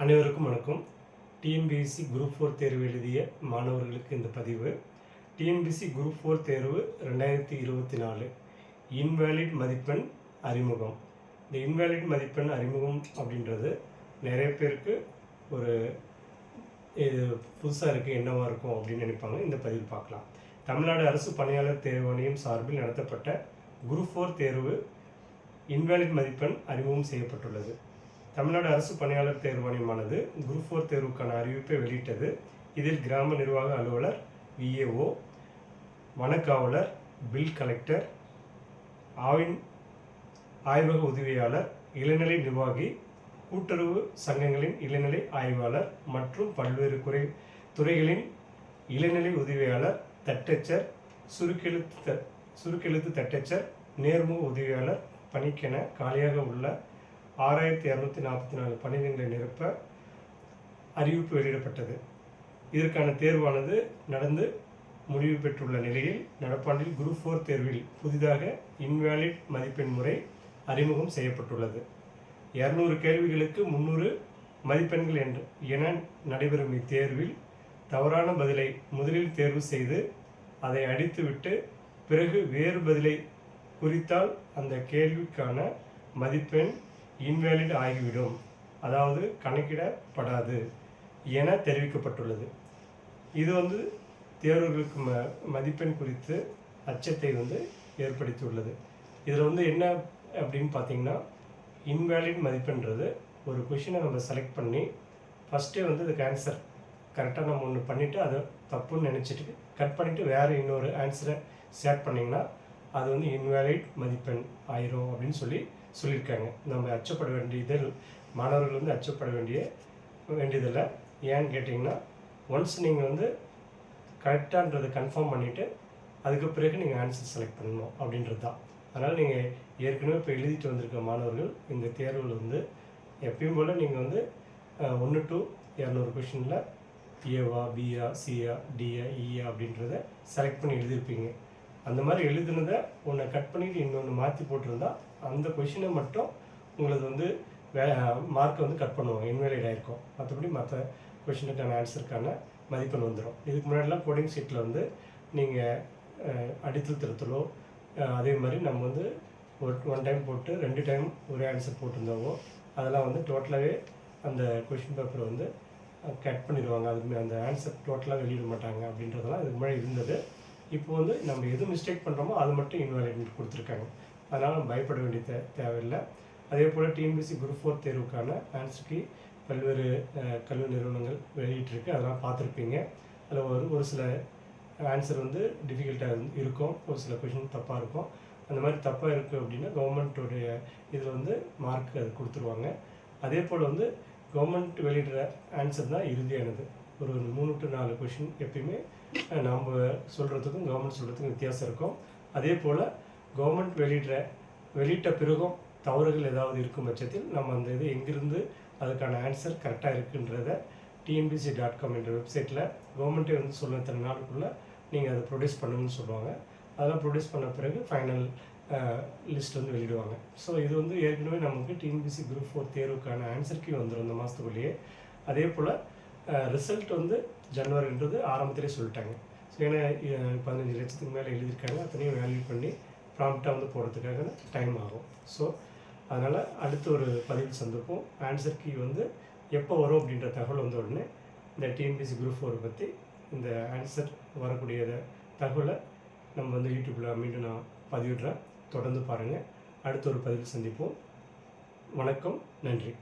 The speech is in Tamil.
அனைவருக்கும் வணக்கம். டிஎன்பிஎஸ்சி குரூப் 4 தேர்வு எழுதிய மாணவர்களுக்கு இந்த பதிவு. டிஎன்பிஎஸ்சி குரூப் 4 தேர்வு 2024 இன்வேலிட் மதிப்பெண் அறிமுகம். இந்த இன்வேலிட் மதிப்பெண் அறிமுகம் அப்படின்றது நிறைய பேருக்கு ஒரு இது புதுசாக இருக்குது, என்னவாக இருக்கும் அப்படின்னு நினைப்பாங்க. இந்த பதிவு பார்க்கலாம். தமிழ்நாடு அரசு பணியாளர் தேர்வாணையம் சார்பில் நடத்தப்பட்ட குரூப் 4 தேர்வு இன்வேலிட் மதிப்பெண் அறிமுகம் செய்யப்பட்டுள்ளது. தமிழ்நாடு அரசு பணியாளர் தேர்வாணையமானது குரூப் 4 தேர்வுக்கான அறிவிப்பை வெளியிட்டது. இதில் கிராம நிர்வாக அலுவலர், விஏஓ, வனக்காவலர், பில் கலெக்டர், ஆய்வக உதவியாளர், இளநிலை நிர்வாகி, கூட்டுறவு சங்கங்களின் இளநிலை ஆய்வாளர் மற்றும் பல்வேறு துறைகளின் இளநிலை உதவியாளர், தட்டச்சர், சுருக்கெழுத்து தட்டச்சர், நேர்முக உதவியாளர் பணிக்கென காலியாக உள்ள 6244 பணியிடங்களை நிரப்ப அறிவிப்பு வெளியிடப்பட்டது. இதற்கான தேர்வானது நடந்து முடிவு பெற்றுள்ள நிலையில் நடப்பாண்டில் குரூப் 4 தேர்வில் புதிதாக இன்வேலிட் மதிப்பெண் முறை அறிமுகம் செய்யப்பட்டுள்ளது. 200 கேள்விகளுக்கு 300 மதிப்பெண்கள் என நடைபெறும் இத்தேர்வில் தவறான பதிலை முதலில் தேர்வு செய்து அதை அடித்துவிட்டு பிறகு வேறு பதிலை குறித்தால் அந்த கேள்விக்கான மதிப்பெண் இன்வேலிட் ஆகிவிடும், அதாவது கணக்கிடப்படாது என தெரிவிக்கப்பட்டுள்ளது. இது தேர்வுகளுக்கு மதிப்பெண் குறித்து அச்சத்தை ஏற்படுத்தியுள்ளது. இதில் என்ன அப்படின்னு பார்த்தீங்கன்னா, இன்வேலிட் மதிப்பெண்றது ஒரு கொஷினை நம்ம செலக்ட் பண்ணி ஃபஸ்ட்டே அதுக்கு ஆன்சர் கரெக்டாக நம்ம ஒன்று பண்ணிவிட்டு அதை தப்புன்னு நினச்சிட்டு கட் பண்ணிவிட்டு வேறு இன்னொரு ஆன்சரை ஷேர் பண்ணிங்கன்னா அது இன்வேலிட் மதிப்பெண் ஆயிரும் அப்படின்னு சொல்லியிருக்காங்க. நம்ம அச்சப்பட வேண்டியதில் மாணவர்கள் அச்சப்பட வேண்டியதில்லை. ஏன்னு கேட்டிங்கன்னா, ஒன்ஸ் நீங்கள் கரெக்டான்றதை கன்ஃபார்ம் பண்ணிவிட்டு அதுக்கு பிறகு நீங்கள் ஆன்சர் செலக்ட் பண்ணணும் அப்படின்றது தான். அதனால் நீங்கள் ஏற்கனவே இப்போ எழுதிட்டு வந்திருக்க மாணவர்கள் இந்த தேர்வில் எப்பயும் போல் நீங்கள் 1 to 200 கொஷினில் ஏவா, பிஆ, சிஆ, டிஆ, இஆ அப்படின்றத செலக்ட் பண்ணி எழுதியிருப்பீங்க. அந்த மாதிரி எழுதுனதை ஒன்றை கட் பண்ணிவிட்டு இன்னொன்று மாற்றி போட்டிருந்தா அந்த கொஷினை மட்டும் உங்களுக்கு மார்க்கை கட் பண்ணுவாங்க, இன்வேலிட் ஆகிருக்கும். மற்றபடி மற்ற கொஷினுக்கான ஆன்சருக்கான மதிப்பெண் வந்துடும். இதுக்கு முன்னாடிலாம் கோடிங் ஷீட்டில் நீங்கள் அடித்தல் திருத்தலோ அதே மாதிரி நம்ம ஒன் டைம் போட்டு 2 டைம் ஒரே ஆன்சர் போட்டிருந்தாவோ அதெல்லாம் டோட்டலாகவே அந்த கொஷின் பேப்பரை கட் பண்ணிடுவாங்க. அதுக்கு அந்த ஆன்சர் டோட்டலாக வெளியிட மாட்டாங்க அப்படின்றதெல்லாம் இதுக்கு முன்னாடி இருந்தது. இப்போ நம்ம எது மிஸ்டேக் பண்ணுறோமோ அது மட்டும் இன்வேலிட் கொடுத்துருக்காங்க. அதனால் நம்ம பயப்பட வேண்டிய தேவையில்லை. அதே போல் டிஎன்பிஎஸ்சி குரூப் 4 தேர்வுக்கான ஆன்சருக்கு பல்வேறு கல்வி நிறுவனங்கள் வெளியிட்டிருக்கு, அதெல்லாம் பார்த்துருப்பீங்க. அதில் ஒரு சில ஆன்சர் டிஃபிகல்ட்டாக இருக்கும், ஒரு சில கொஷின் தப்பாக இருக்கும். அந்த மாதிரி தப்பாக இருக்குது அப்படின்னா கவர்மெண்ட்டோடைய இதில் மார்க் அது கொடுத்துருவாங்க. அதே போல் கவர்மெண்ட் வெளியிடுற ஆன்சர் தான் இறுதியானது. ஒரு 3 to 4 கொஷின் எப்பயுமே நாம் சொல்கிறதுக்கும் கவர்மெண்ட் சொல்கிறதுக்கும் வித்தியாசம் இருக்கும். அதே போல் கவர்மெண்ட் வெளியிட்ட பிறகும் தவறுகள் ஏதாவது இருக்கும் பட்சத்தில் நம்ம அந்த இது எங்கிருந்து அதுக்கான ஆன்சர் கரெக்டாக இருக்குன்றத tnbc.com என்ற வெப்சைட்டில் கவர்மெண்ட்டே சொல்ல இத்தனை நாளுக்குள்ளே நீங்கள் அதை ப்ரொடியூஸ் பண்ணுங்கன்னு சொல்லுவாங்க. அதெல்லாம் ப்ரொடியூஸ் பண்ண பிறகு ஃபைனல் லிஸ்ட் வெளியிடுவாங்க. ஸோ இது ஏற்கனவே நமக்கு டிஎன்பிஎஸ்சி குரூப் 4 தேர்வுக்கான ஆன்சருக்கு வந்துடும் இந்த மாதத்துக்குள்ளேயே. அதே போல் ரிசல்ட் ஜனவரின்றது ஆரம்பத்திலே சொல்லிட்டாங்க. ஸோ ஏன்னா 15 லட்சத்துக்கு மேலே எழுதியிருக்காங்க, அத்தனையும் வேல்யூ பண்ணி ப்ராம்ப்டாக போடுறதுக்காக டைம் ஆகும். ஸோ அதனால் அடுத்த ஒரு பதிவு சந்திப்போம். ஆன்சர் கீ எப்போ வரும் அப்படின்ற தகவல் உடனே இந்த டிஎன்பிஎஸ்சி குரூப் 4 பற்றி இந்த ஆன்சர் வரக்கூடிய தகவலை நம்ம யூடியூப்பில் மீண்டும் நான் பதிவிடுறேன். தொடர்ந்து பாருங்கள். அடுத்த ஒரு பதிவில் சந்திப்போம். வணக்கம், நன்றி.